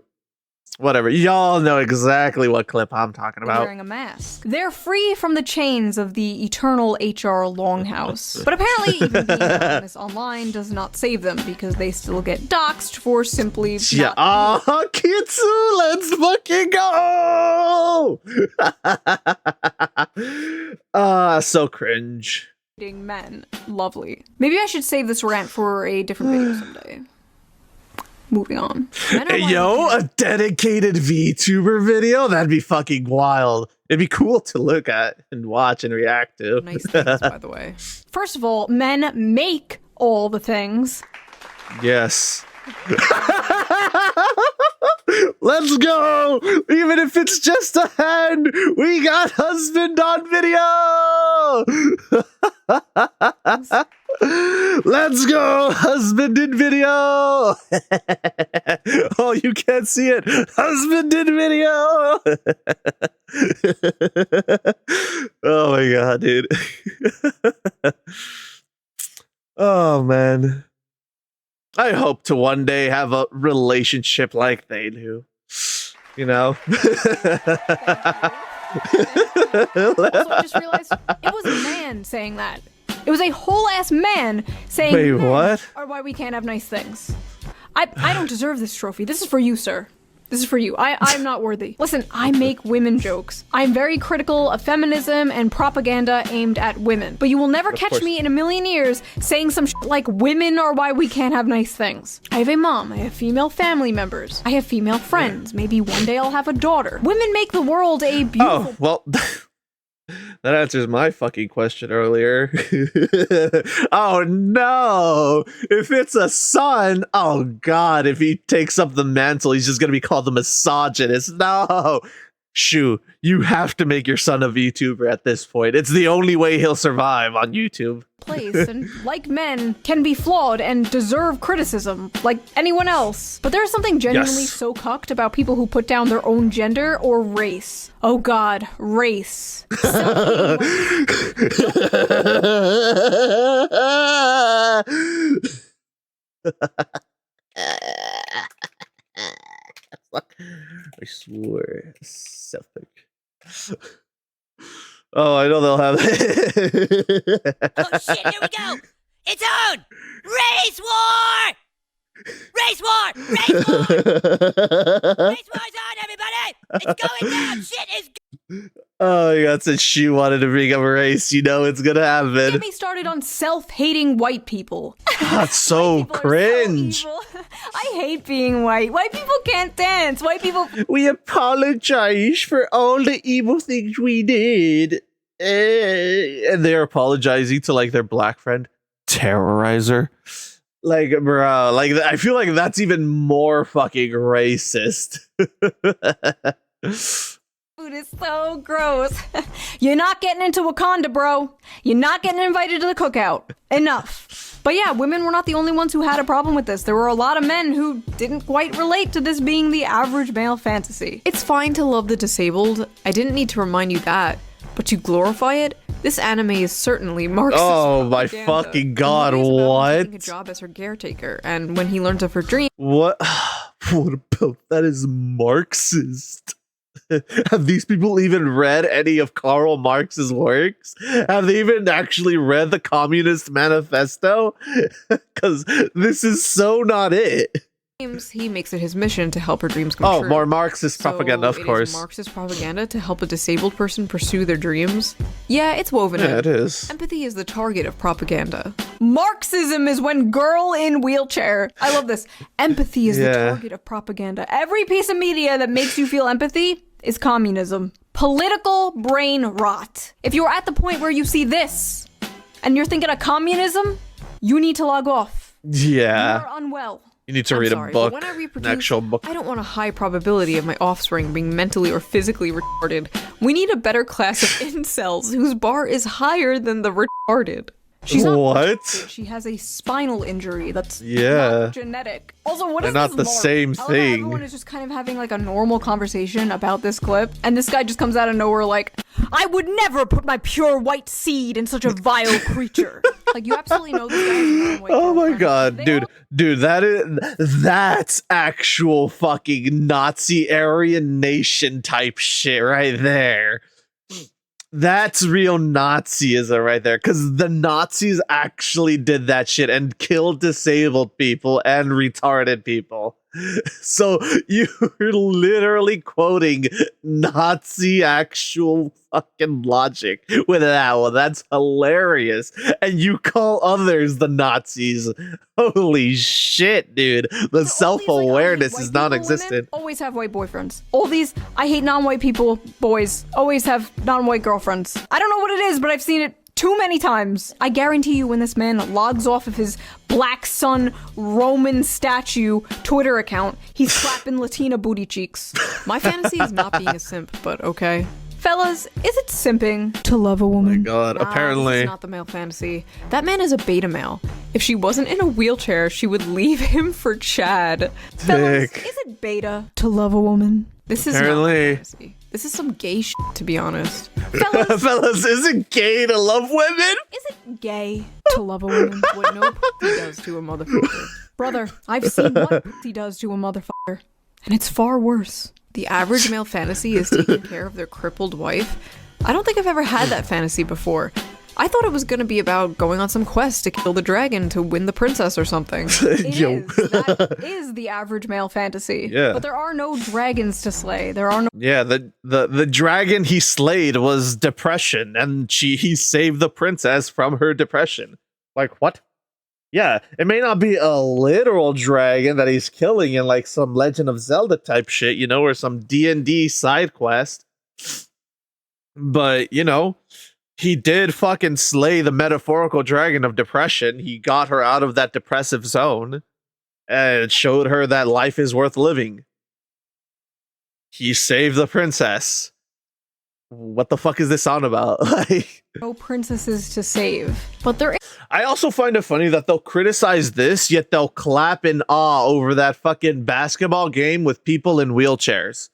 Whatever. Y'all know exactly what clip I'm talking about. Wearing a mask. They're free from the chains of the eternal HR Longhouse. But apparently even being anonymous online does not save them because they still get doxxed for simply Yeah. Oh, Kitsu, let's fucking go! So cringe. Men. Lovely. Maybe I should save this rant for a different video someday. Moving on. Hey, yo, a dedicated VTuber video? That'd be fucking wild. It'd be cool to look at and watch and react to. Nice things, by the way. First of all, men make all the things. Yes. Let's go! Even if it's just a hand, we got husband on video! Let's go! Husband in video! Oh, you can't see it! Husband in video! Oh my god, dude. Oh man. I hope to one day have a relationship like they do. You know? Also, I just realized it was a man saying that. It was a whole ass man saying, wait, what? Or why we can't have nice things. I don't deserve this trophy. This is for you, sir. This is for you. I'm not worthy. Listen, I make women jokes. I'm very critical of feminism and propaganda aimed at women. But you will never catch me in a million years saying some shit like women are why we can't have nice things. I have a mom. I have female family members. I have female friends. Maybe one day I'll have a daughter. Women make the world a beautiful... Oh, well... That answers my fucking question earlier. Oh no! If it's a son, oh god, if he takes up the mantle, he's just gonna be called the misogynist. No! Shoo, you have to make your son a VTuber at this point. It's the only way he'll survive on YouTube. Place, and like men, can be flawed and deserve criticism, like anyone else. But there's something genuinely so cucked about people who put down their own gender or race. Oh god, race. I swear, self-pick. Oh, I know they'll have it. Oh shit, here we go! It's on! Race war! Race war! Race war! Race war's on, everybody! It's going down! Shit is... Oh my god, since she wanted to bring up a race, you know it's gonna happen. Get me started on self-hating white people. That's so cringe. So I hate being white. White people can't dance. White people... We apologize for all the evil things we did. And they're apologizing to like their black friend, Terrorizer. Like, bro, like I feel like that's even more fucking racist. Food is so gross. You're not getting into Wakanda, bro. You're not getting invited to the cookout. Enough. But yeah, women were not the only ones who had a problem with this. There were a lot of men who didn't quite relate to this being the average male fantasy. It's fine to love the disabled. I didn't need to remind you that. But to glorify it, this anime is certainly Marxist. Oh my fucking god, what? Taking a job as her caretaker, and when he learns of her dream. What? What about that is Marxist? Have these people even read any of Karl Marx's works? Have they even actually read the Communist Manifesto? Because this is so not it. He makes it his mission to help her dreams come true. Oh, more Marxist propaganda, of course. Marxist propaganda to help a disabled person pursue their dreams? Yeah, it's woven in. Yeah, it is. Empathy is the target of propaganda. Marxism is when girl in wheelchair. I love this. Empathy is the target of propaganda. Every piece of media that makes you feel empathy is communism. Political brain rot. If you're at the point where you see this and you're thinking of communism, you need to log off. Yeah. You are unwell. You need to read a book, when I reproduce, an actual book. I don't want a high probability of my offspring being mentally or physically retarded. We need a better class of incels whose bar is higher than the retarded. She's not retarded. She has a spinal injury that's not genetic. Also, what is They're this not the LARP? same thing. Everyone is just kind of having like a normal conversation about this clip, and this guy just comes out of nowhere like, I would never put my pure white seed in such a vile creature. Like, you absolutely know this guy is white. Oh my god, dude, that's actual fucking Nazi Aryan nation type shit right there. That's real Nazism right there, because the Nazis actually did that shit and killed disabled people and retarded people. So you're literally quoting Nazi actual fucking logic with that one. That's hilarious. And you call others the Nazis. Holy shit, dude. The self-awareness is non-existent. Always have white boyfriends. All these I hate non-white people boys always have non-white girlfriends. I don't know what it is, but I've seen it too many times. I guarantee you when this man logs off of his Black Sun Roman statue Twitter account, he's slapping Latina booty cheeks. My fantasy is not being a simp, but okay. Fellas, is it simping to love a woman? Oh my god, apparently. This is not the male fantasy. That man is a beta male. If she wasn't in a wheelchair, she would leave him for Chad. Fellas, is it beta to love a woman? This is not my fantasy. This is some gay shit, to be honest. Fellas, is it gay to love women? Is it gay to love a woman? What no pussy does to a motherfucker. Brother, I've seen what pussy does to a motherfucker. And it's far worse. The average male fantasy is taking care of their crippled wife. I don't think I've ever had that fantasy before. I thought it was gonna be about going on some quest to kill the dragon to win the princess or something. That is the average male fantasy. Yeah. But there are no dragons to slay. There are no. Yeah, the dragon he slayed was depression, and he saved the princess from her depression. Like, what? Yeah, it may not be a literal dragon that he's killing in like some Legend of Zelda type shit, you know, or some D&D side quest. But, you know, he did fucking slay the metaphorical dragon of depression. He got her out of that depressive zone and showed her that life is worth living. He saved the princess. What the fuck is this on about? Like, no princesses to save. But there is. I also find it funny that they'll criticize this, yet they'll clap in awe over that fucking basketball game with people in wheelchairs.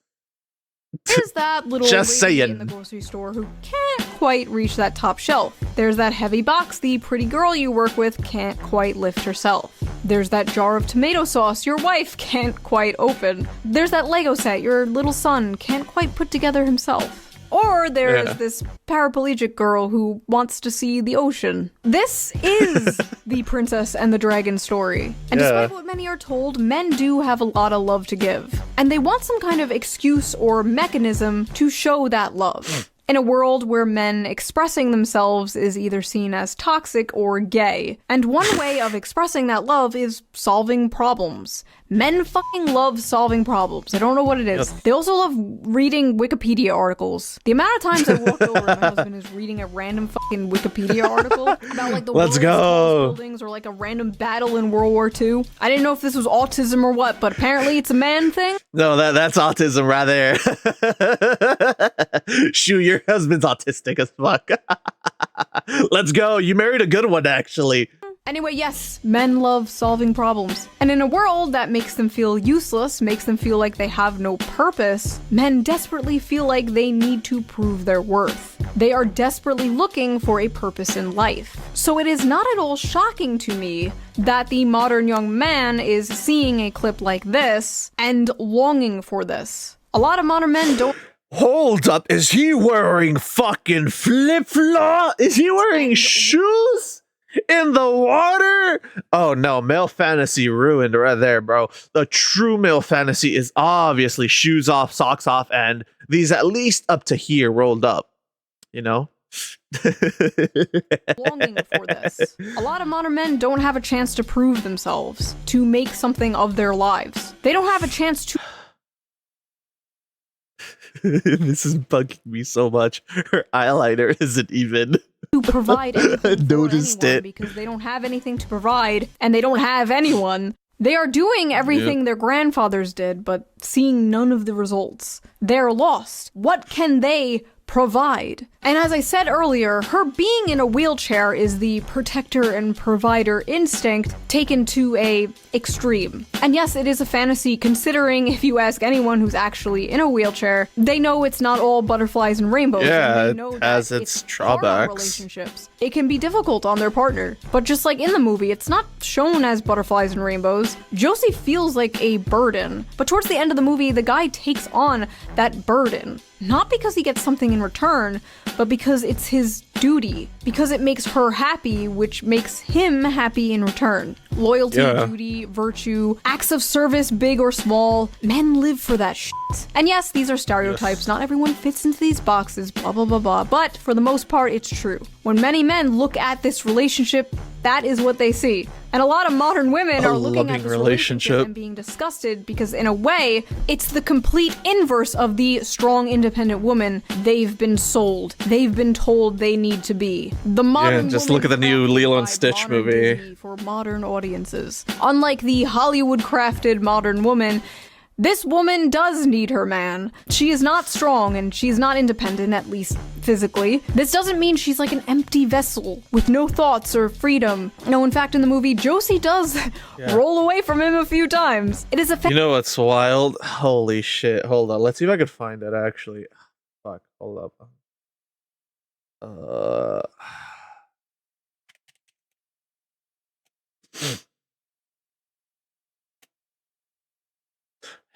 There's that little Just lady saying. in the grocery store who can't quite reach that top shelf. There's that heavy box the pretty girl you work with can't quite lift herself. There's that jar of tomato sauce your wife can't quite open. There's that Lego set your little son can't quite put together himself. Or there's this paraplegic girl who wants to see the ocean. This is the Princess and the Dragon story. And despite what many are told, men do have a lot of love to give. And they want some kind of excuse or mechanism to show that love. In a world where men expressing themselves is either seen as toxic or gay. And one way of expressing that love is solving problems. Men fucking love solving problems. I don't know what it is. They also love reading Wikipedia articles. The amount of times I walked over and my husband is reading a random fucking Wikipedia article about like the world's tallest buildings or like a random battle in World War II. I didn't know if this was autism or what, but apparently it's a man thing. No, that's autism right there. Shoot, your husband's autistic as fuck. Let's go. You married a good one, actually. Anyway, yes, men love solving problems. And in a world that makes them feel useless, makes them feel like they have no purpose, men desperately feel like they need to prove their worth. They are desperately looking for a purpose in life. So it is not at all shocking to me that the modern young man is seeing a clip like this and longing for this. A lot of modern men don't. Hold up, is he wearing fucking flip-flop? Is he wearing shoes? In the water? Oh no, male fantasy ruined right there, bro. The true male fantasy is obviously shoes off, socks off, and these at least up to here rolled up. You know? Longing for this. A lot of modern men don't have a chance to prove themselves, to make something of their lives. They don't have a chance to. This is bugging me so much. Her eyeliner isn't even. To provide anything Noticed for anyone it. because they don't have anything to provide and they don't have anyone. They are doing everything their grandfathers did, but seeing none of the results. They're lost. What can they provide? And as I said earlier, her being in a wheelchair is the protector and provider instinct taken to a extreme. And yes, it is a fantasy considering if you ask anyone who's actually in a wheelchair, they know it's not all butterflies and rainbows. Yeah, and they know it has that its it's hard on drawbacks. relationships. It can be difficult on their partner. But just like in the movie, it's not shown as butterflies and rainbows. Josie feels like a burden. But towards the end of the movie, the guy takes on that burden. not because he gets something in return, but because it's his duty. Because it makes her happy, which makes him happy in return. Loyalty, duty, virtue, acts of service, big or small. Men live for that shit. And yes, these are stereotypes. Not everyone fits into these boxes, blah, blah, blah, blah. But for the most part, it's true. When many men look at this relationship, that is what they see. And a lot of modern women are looking at this relationship and being disgusted because, in a way, it's the complete inverse of the strong, independent woman they've been sold. They've been told they need to be. The modern just look at the new Lilo and Stitch movie. Disney for modern audiences. Unlike the Hollywood-crafted modern woman, this woman does need her man. She is not strong and she's not independent, at least physically. This doesn't mean she's like an empty vessel with no thoughts or freedom. No, in fact, in the movie, Josie does roll away from him a few times. It is a You know what's wild? Holy shit. Hold on. Let's see if I can find it, actually. Fuck. Hold up.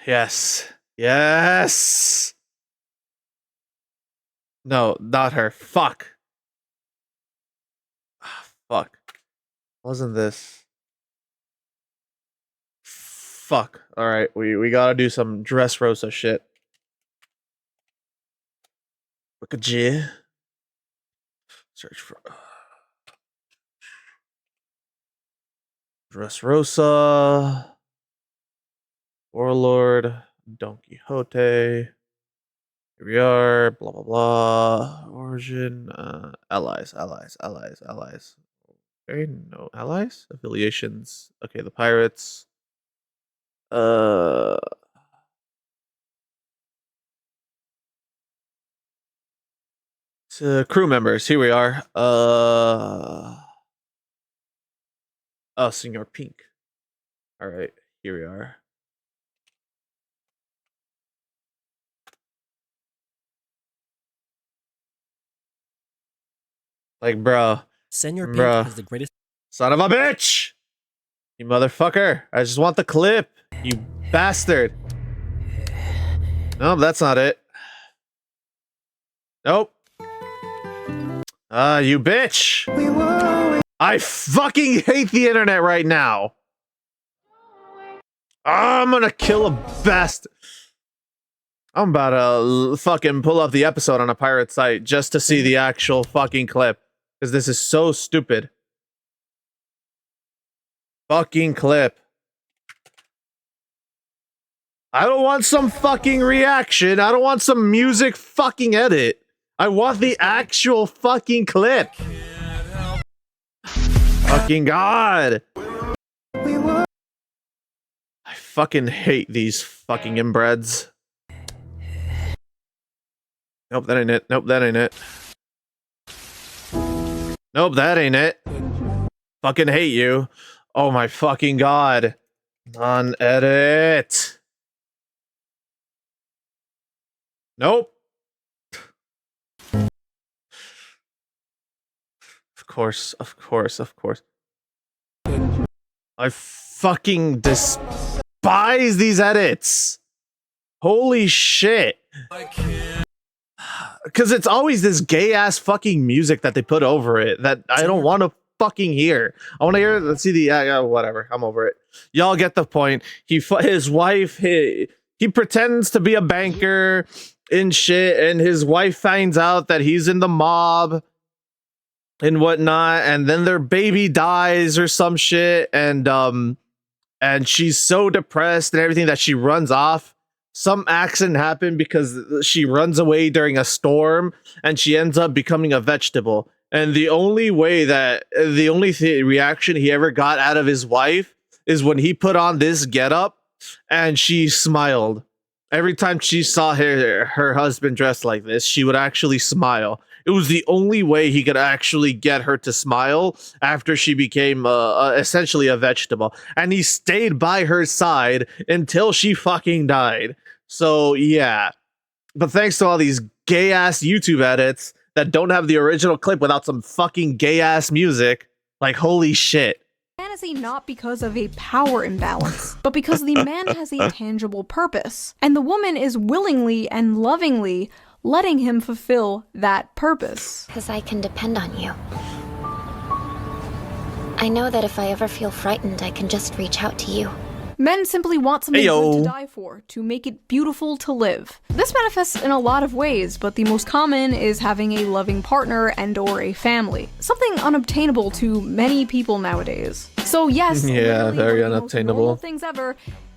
Yes. Yes. No, not her. Fuck. Fuck. Wasn't this? Fuck. All right, we gotta do some Dressrosa shit. Look at G. Search for Dressrosa. Warlord, Don Quixote. Here we are. Blah blah blah. Origin. Allies. Okay, no allies. Affiliations. Okay, the pirates. Crew members. Here we are. Oh, Senor Pink. All right, here we are. Like, bro. Senor Pink is the greatest. Son of a bitch! You motherfucker. I just want the clip. You bastard. Nope, that's not it. Nope. You bitch. I fucking hate the internet right now. I'm gonna kill a bastard. I'm about to fucking pull up the episode on a pirate site just to see the actual fucking clip. Because this is so stupid. Fucking clip. I don't want some fucking reaction. I don't want some music fucking edit. I want the actual fucking clip. Fucking God. I fucking hate these fucking inbreds. Nope, that ain't it. Nope, that ain't it. Nope, that ain't it. Fucking hate you. Oh my fucking God. Non-edit. Nope. Of course. I fucking despise these edits. Holy shit. Because it's always this gay-ass fucking music that they put over it that I don't want to fucking hear. I want to hear, let's see the, whatever, I'm over it. Y'all get the point. His wife, he pretends to be a banker and shit, and his wife finds out that he's in the mob and whatnot, and then their baby dies or some shit, and she's so depressed and everything that she runs off. Some accident happened because she runs away during a storm and she ends up becoming a vegetable. And the only reaction he ever got out of his wife is when he put on this getup and she smiled. Every time she saw her husband dressed like this, she would actually smile. It was the only way he could actually get her to smile after she became essentially a vegetable. And he stayed by her side until she fucking died. So, yeah. But thanks to all these gay-ass YouTube edits that don't have the original clip without some fucking gay-ass music, like, holy shit. Fantasy not because of a power imbalance, but because the man has a tangible purpose, and the woman is willingly and lovingly letting him fulfill that purpose. Because I can depend on you. I know that if I ever feel frightened, I can just reach out to you. Men simply want something good to die for, to make it beautiful to live. This manifests in a lot of ways, but the most common is having a loving partner and or a family. Something unobtainable to many people nowadays. So yes, yeah, very one of the most unobtainable normal things ever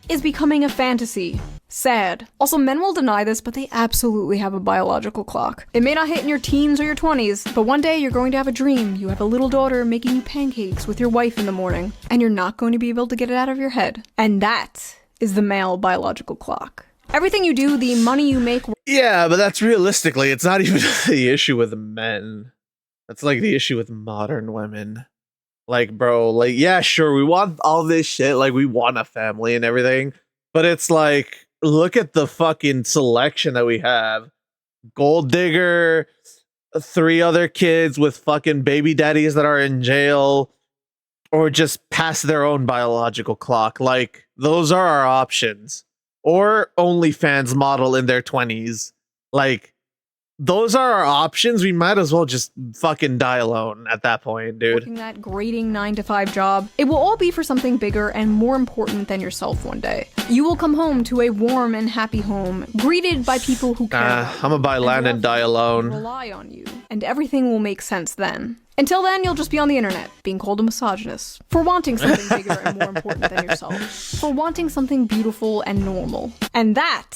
is becoming a fantasy. Sad. Also, men will deny this, but they absolutely have a biological clock. It may not hit in your teens or your 20s, but one day you're going to have a dream. You have a little daughter making you pancakes with your wife in the morning, and you're not going to be able to get it out of your head. And that is the male biological clock. Everything you do, the money you make... Yeah, but that's realistically, it's not even the issue with men. That's like the issue with modern women. Like, bro, like, yeah, sure, we want all this shit, like, we want a family and everything, but it's like, look at the fucking selection that we have. Gold digger, 3 other kids with fucking baby daddies that are in jail, or just past their own biological clock. Like, those are our options. Or OnlyFans model in their 20s. Like, those are our options. We might as well just fucking die alone at that point, dude. Working that grating 9-to-5 job, it will all be for something bigger and more important than yourself one day. You will come home to a warm and happy home, greeted by people who care about you, I'm gonna buy land and die alone. Rely on you, and everything will make sense then. Until then, you'll just be on the internet, being called a misogynist, for wanting something bigger and more important than yourself, for wanting something beautiful and normal. And that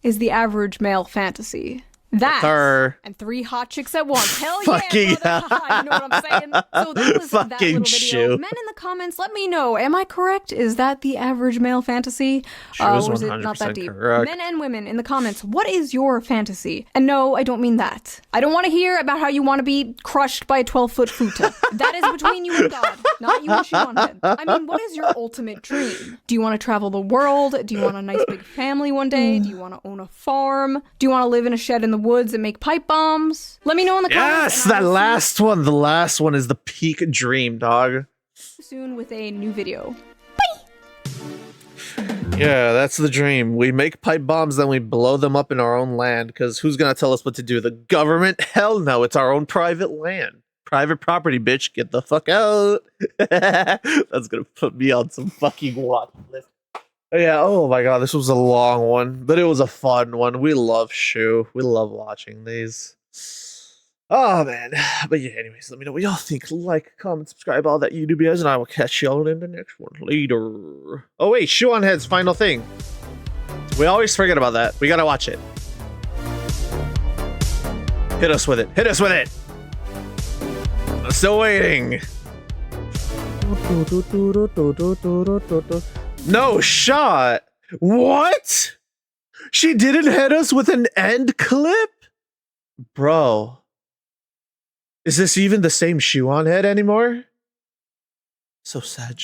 is the average male fantasy. That and 3 hot chicks at once. Hell yeah, brother. You know what I'm saying? So that was that little video. Men in the comments, let me know. Am I correct? Is that the average male fantasy? Or is it not that deep? Correct. Men and women in the comments, what is your fantasy? And no, I don't mean that. I don't want to hear about how you want to be crushed by a 12-foot futa. That is between you and God, not you and Shionhead. I mean, what is your ultimate dream? Do you want to travel the world? Do you want a nice big family one day? Do you want to own a farm? Do you want to live in a shed in the woods and make pipe bombs? Let me know in the comments. Yes, that last one. The last one is the peak dream, dog. Soon with a new video. Yeah, that's the dream. We make pipe bombs, then we blow them up in our own land, because who's gonna tell us what to do? The government? Hell no, it's our own private land. Private property, bitch. Get the fuck out. That's gonna put me on some fucking watch list. Yeah, oh my god, this was a long one, but it was a fun one. We love Shu. We love watching these. Oh man. But yeah, anyways, let me know what y'all think. Like, comment, subscribe, all that YouTube guys, and I will catch y'all in the next one later. Oh wait, Shu on Head's final thing. We always forget about that. We gotta watch it. Hit us with it. Hit us with it! I'm still waiting. No shot. What? She didn't hit us with an end clip? Bro. Is this even the same Shu on Head anymore? So sad.